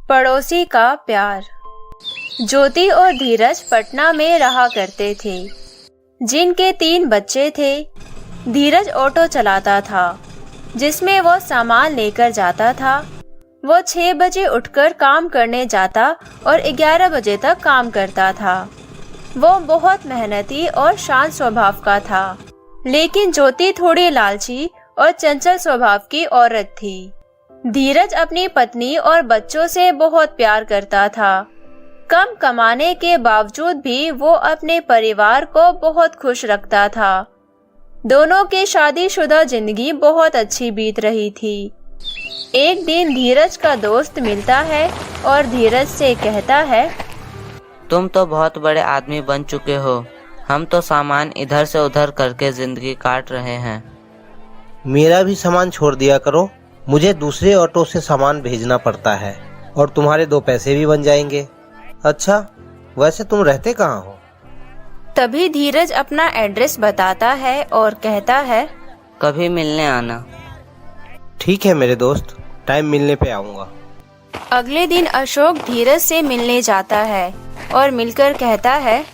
पड़ोसी का प्यार। ज्योति और धीरज पटना में रहा करते थे, जिनके 3 बच्चे थे। धीरज ऑटो चलाता था, जिसमें वो सामान लेकर जाता था। वो 6 बजे उठकर काम करने जाता और 11 बजे तक काम करता था। वो बहुत मेहनती और शांत स्वभाव का था, लेकिन ज्योति थोड़ी लालची और चंचल स्वभाव की औरत थी। धीरज अपनी पत्नी और बच्चों से बहुत प्यार करता था। कम कमाने के बावजूद भी वो अपने परिवार को बहुत खुश रखता था। दोनों की शादीशुदा जिंदगी बहुत अच्छी बीत रही थी। एक दिन धीरज का दोस्त मिलता है और धीरज से कहता है, तुम तो बहुत बड़े आदमी बन चुके हो, हम तो सामान इधर से उधर करके जिंदगी काट रहे हैं। मेरा भी सामान छोड़ दिया करो, मुझे दूसरे ऑटो से सामान भेजना पड़ता है और तुम्हारे 2 पैसे भी बन जाएंगे। अच्छा, वैसे तुम रहते कहाँ हो? तभी धीरज अपना एड्रेस बताता है और कहता है, कभी मिलने आना। ठीक है मेरे दोस्त, टाइम मिलने पे आऊँगा। अगले दिन अशोक धीरज से मिलने जाता है और मिलकर कहता है,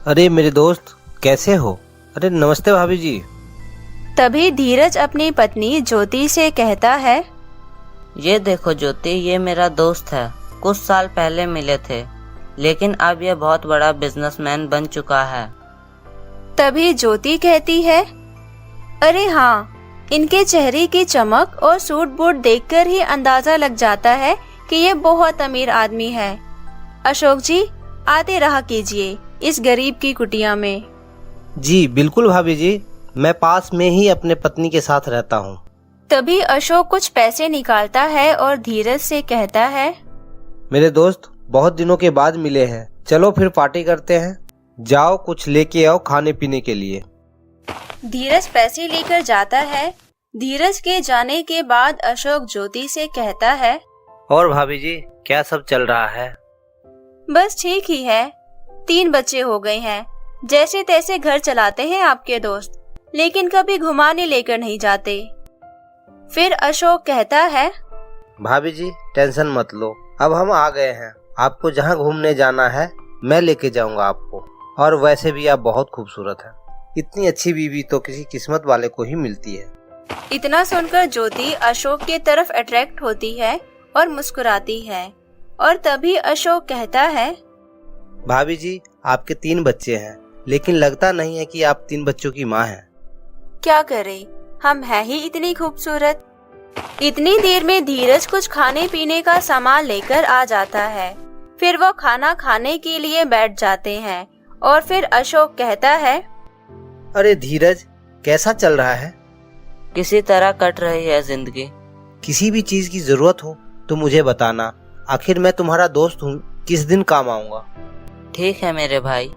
अरे मेरे दोस्त, कैसे हो? अरे नमस्ते भाभी जी। तभी धीरज अपनी पत्नी ज्योति से कहता है, ये देखो ज्योति, ये मेरा दोस्त है। कुछ साल पहले मिले थे, लेकिन अब ये बहुत बड़ा बिजनेसमैन बन चुका है। तभी ज्योति कहती है, अरे हाँ, इनके चेहरे की चमक और सूट बूट देखकर ही अंदाजा लग जाता है कि ये बहुत अमीर आदमी है। अशोक जी, आते रहा कीजिए इस गरीब की कुटिया में। जी बिल्कुल भाभी जी, मैं पास में ही अपने पत्नी के साथ रहता हूँ। तभी अशोक कुछ पैसे निकालता है और धीरज से कहता है, मेरे दोस्त, बहुत दिनों के बाद मिले हैं, चलो फिर पार्टी करते हैं। जाओ कुछ लेके आओ खाने पीने के लिए। धीरज पैसे लेकर जाता है। धीरज के जाने के बाद अशोक ज्योति से कहता है, और भाभी जी, क्या सब चल रहा है? बस ठीक ही है, 3 बच्चे हो गए हैं, जैसे तैसे घर चलाते हैं आपके दोस्त, लेकिन कभी घुमाने लेकर नहीं जाते। फिर अशोक कहता है, भाभी जी टेंशन मत लो, अब हम आ गए हैं। आपको जहाँ घूमने जाना है मैं लेके जाऊंगा आपको। और वैसे भी आप बहुत खूबसूरत हैं। इतनी अच्छी बीवी तो किसी किस्मत वाले को ही मिलती है। इतना सुनकर ज्योति अशोक की तरफ अट्रैक्ट होती है और मुस्कुराती है। और तभी अशोक कहता है, भाभी जी, आपके 3 बच्चे हैं, लेकिन लगता नहीं है कि आप 3 बच्चों की माँ हैं। क्या करें, हम हैं ही इतनी खूबसूरत। इतनी देर में धीरज कुछ खाने पीने का सामान लेकर आ जाता है। फिर वो खाना खाने के लिए बैठ जाते हैं और फिर अशोक कहता है, अरे धीरज, कैसा चल रहा है? किसी तरह कट रही है जिंदगी। किसी भी चीज की जरूरत हो तो मुझे बताना, आखिर मैं तुम्हारा दोस्त हूँ, किस दिन काम आऊँगा। ठीक है मेरे भाई।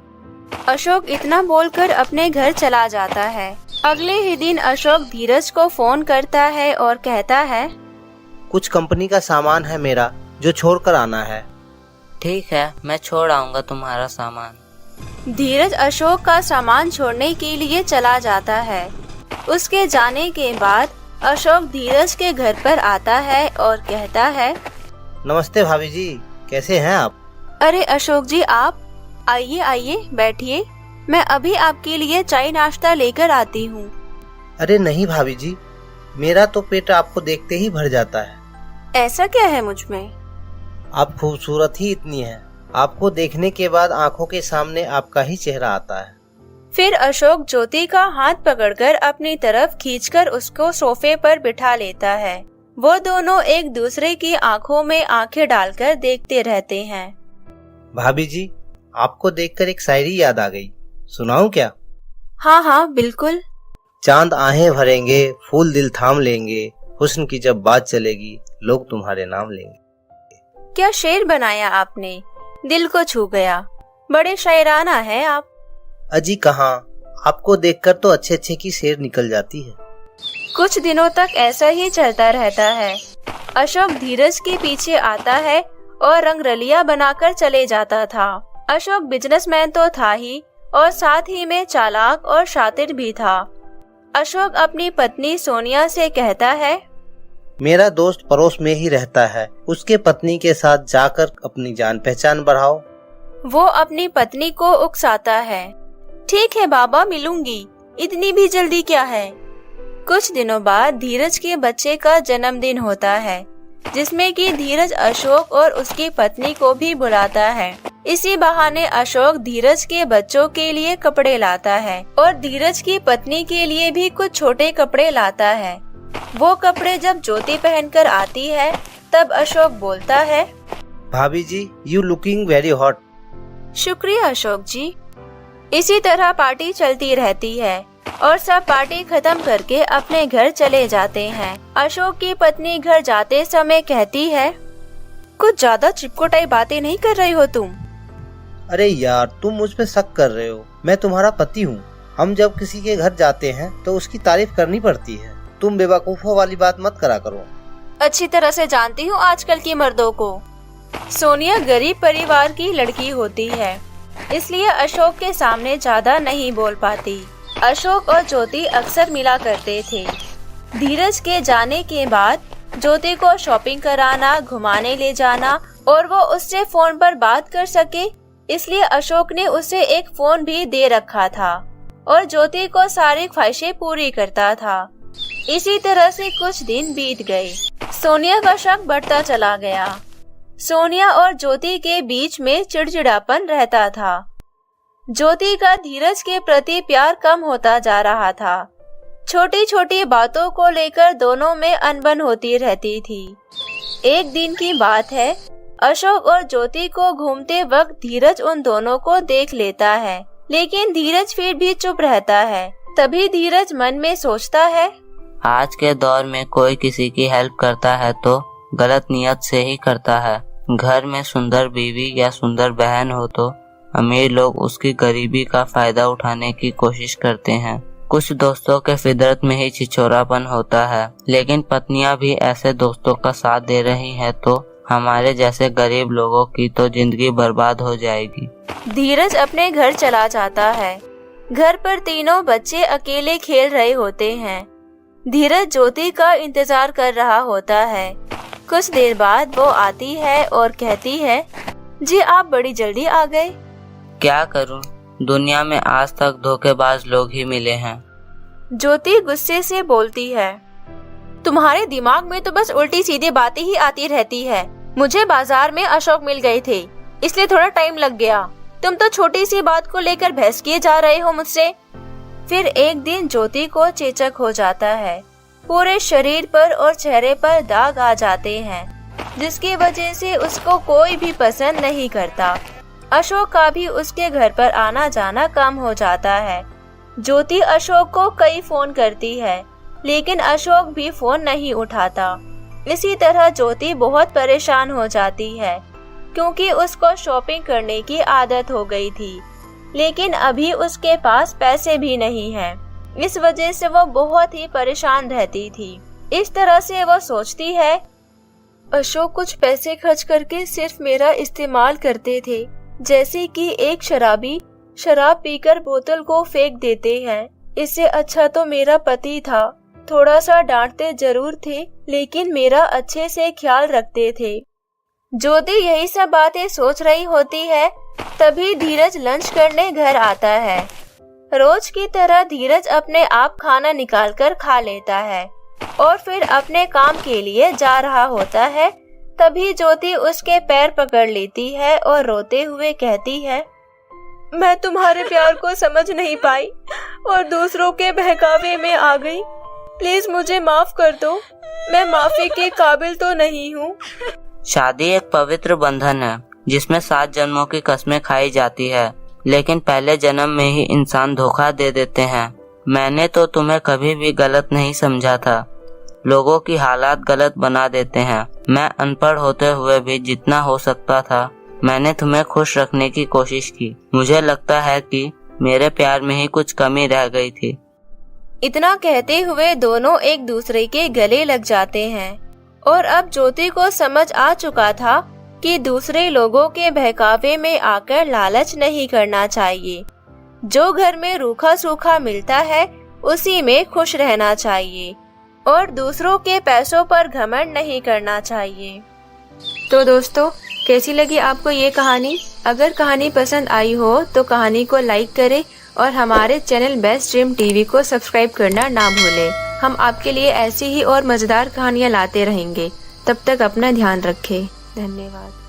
अशोक इतना बोलकर अपने घर चला जाता है। अगले ही दिन अशोक धीरज को फोन करता है और कहता है, कुछ कंपनी का सामान है मेरा, जो छोड़ कर आना है। ठीक है, मैं छोड़ आऊँगा तुम्हारा सामान। धीरज अशोक का सामान छोड़ने के लिए चला जाता है। उसके जाने के बाद अशोक धीरज के घर पर आता है और कहता है, नमस्ते भाभी जी, कैसे हैं आप? अरे अशोक जी, आप आइए आइए, बैठिए, मैं अभी आपके लिए चाय नाश्ता लेकर आती हूँ। अरे नहीं भाभी जी, मेरा तो पेट आपको देखते ही भर जाता है। ऐसा क्या है मुझ में? आप खूबसूरत ही इतनी हैं, आपको देखने के बाद आंखों के सामने आपका ही चेहरा आता है। फिर अशोक ज्योति का हाथ पकड़कर अपनी तरफ खींचकर उसको सोफे पर बिठा लेता है। वो दोनों एक दूसरे की आंखों में आंखें डालकर देखते रहते हैं। भाभी जी, आपको देखकर एक शायरी याद आ गई, सुनाऊं क्या? हाँ हाँ बिल्कुल। चांद आहें भरेंगे, फूल दिल थाम लेंगे, हुस्न की जब बात चलेगी, लोग तुम्हारे नाम लेंगे। क्या शेर बनाया आपने, दिल को छू गया, बड़े शायराना है आप। अजी कहाँ, आपको देखकर तो अच्छे अच्छे की शेर निकल जाती है। कुछ दिनों तक ऐसा ही चलता रहता है। अशोक धीरज के पीछे आता है और रंगरलिया बनाकर चले जाता था। अशोक बिजनेसमैन तो था ही और साथ ही में चालाक और शातिर भी था। अशोक अपनी पत्नी सोनिया से कहता है, मेरा दोस्त पड़ोस में ही रहता है, उसके पत्नी के साथ जाकर अपनी जान पहचान बढ़ाओ। वो अपनी पत्नी को उकसाता है। ठीक है बाबा, मिलूंगी, इतनी भी जल्दी क्या है। कुछ दिनों बाद धीरज के बच्चे का जन्मदिन होता है, जिसमें कि धीरज अशोक और उसकी पत्नी को भी बुलाता है। इसी बहाने अशोक धीरज के बच्चों के लिए कपड़े लाता है और धीरज की पत्नी के लिए भी कुछ छोटे कपड़े लाता है। वो कपड़े जब ज्योति पहनकर आती है तब अशोक बोलता है, भाभी जी, यू लुकिंग वेरी हॉट। शुक्रिया अशोक जी। इसी तरह पार्टी चलती रहती है और सब पार्टी खत्म करके अपने घर चले जाते हैं। अशोक की पत्नी घर जाते समय कहती है, कुछ ज्यादा चिपकोटाई बातें नहीं कर रही हो तुम? अरे यार, तुम मुझ पे शक कर रहे हो, मैं तुम्हारा पति हूँ। हम जब किसी के घर जाते हैं तो उसकी तारीफ करनी पड़ती है। तुम बेवकूफों वाली बात मत करा करो। अच्छी तरह से जानती हूँ आजकल की मर्दों को। सोनिया गरीब परिवार की लड़की होती है, इसलिए अशोक के सामने ज्यादा नहीं बोल पाती। अशोक और ज्योति अक्सर मिला करते थे। धीरज के जाने के बाद ज्योति को शॉपिंग कराना, घुमाने ले जाना और वो उससे फोन पर बात कर सके, इसलिए अशोक ने उसे एक फोन भी दे रखा था और ज्योति को सारी ख्वाहिशें पूरी करता था। इसी तरह से कुछ दिन बीत गए। सोनिया का शक बढ़ता चला गया। सोनिया और ज्योति के बीच में चिड़चिड़ापन रहता था। ज्योति का धीरज के प्रति प्यार कम होता जा रहा था। छोटी छोटी बातों को लेकर दोनों में अनबन होती रहती थी। एक दिन की बात है, अशोक और ज्योति को घूमते वक्त धीरज उन दोनों को देख लेता है, लेकिन धीरज फिर भी चुप रहता है। तभी धीरज मन में सोचता है, आज के दौर में कोई किसी की हेल्प करता है तो गलत नियत से ही करता है। घर में सुंदर बीवी या सुंदर बहन हो तो अमीर लोग उसकी गरीबी का फायदा उठाने की कोशिश करते हैं। कुछ दोस्तों के फितरत में ही छिछोरापन होता है, लेकिन पत्नियां भी ऐसे दोस्तों का साथ दे रही हैं तो हमारे जैसे गरीब लोगों की तो जिंदगी बर्बाद हो जाएगी। धीरज अपने घर चला जाता है। घर पर तीनों बच्चे अकेले खेल रहे होते हैं। धीरज ज्योति का इंतजार कर रहा होता है। कुछ देर बाद वो आती है और कहती है, जी आप बड़ी जल्दी आ गए। क्या करूं, दुनिया में आज तक धोखेबाज लोग ही मिले हैं। ज्योति गुस्से से बोलती है, तुम्हारे दिमाग में तो बस उल्टी सीधी बातें ही आती रहती है। मुझे बाजार में अशोक मिल गए थे, इसलिए थोड़ा टाइम लग गया। तुम तो छोटी सी बात को लेकर बहस किए जा रहे हो मुझसे। फिर एक दिन ज्योति को चेचक हो जाता है। पूरे शरीर पर और चेहरे पर दाग आ जाते हैं, जिसकी वजह से उसको कोई भी पसंद नहीं करता। अशोक का भी उसके घर पर आना जाना कम हो जाता है। ज्योति अशोक को कई फोन करती है, लेकिन अशोक भी फोन नहीं उठाता। इसी तरह ज्योति बहुत परेशान हो जाती है, क्योंकि उसको शॉपिंग करने की आदत हो गई थी, लेकिन अभी उसके पास पैसे भी नहीं हैं। इस वजह से वो बहुत ही परेशान रहती थी। इस तरह से वो सोचती है, अशोक कुछ पैसे खर्च करके सिर्फ मेरा इस्तेमाल करते थे, जैसे कि एक शराबी शराब पीकर बोतल को फेंक देते हैं। इससे अच्छा तो मेरा पति था। थोड़ा सा डांटते जरूर थे, लेकिन मेरा अच्छे से ख्याल रखते थे। ज्योति यही सब बातें सोच रही होती है, तभी धीरज लंच करने घर आता है। रोज की तरह धीरज अपने आप खाना निकालकर खा लेता है और फिर अपने काम के लिए जा रहा होता है। तभी ज्योति उसके पैर पकड़ लेती है और रोते हुए कहती है, मैं तुम्हारे प्यार को समझ नहीं पाई और दूसरों के बहकावे में आ गई। प्लीज मुझे माफ कर दो, मैं माफी के काबिल तो नहीं हूँ। शादी एक पवित्र बंधन है जिसमें 7 जन्मों की कस्में खाई जाती है, लेकिन पहले जन्म में ही इंसान धोखा दे देते हैं। मैंने तो तुम्हें कभी भी गलत नहीं समझा था। लोगों की हालात गलत बना देते हैं। मैं अनपढ़ होते हुए भी जितना हो सकता था मैंने तुम्हें खुश रखने की कोशिश की। मुझे लगता है कि मेरे प्यार में ही कुछ कमी रह गई थी। इतना कहते हुए दोनों एक दूसरे के गले लग जाते हैं और अब ज्योति को समझ आ चुका था कि दूसरे लोगों के बहकावे में आकर लालच नहीं करना चाहिए। जो घर में रूखा सूखा मिलता है उसी में खुश रहना चाहिए। और दूसरों के पैसों पर घमंड नहीं करना चाहिए। तो दोस्तों, कैसी लगी आपको ये कहानी? अगर कहानी पसंद आई हो तो कहानी को लाइक करें और हमारे चैनल बेस्ट ड्रीम टीवी को सब्सक्राइब करना ना भूलें। हम आपके लिए ऐसी ही और मजेदार कहानियाँ लाते रहेंगे। तब तक अपना ध्यान रखें। धन्यवाद।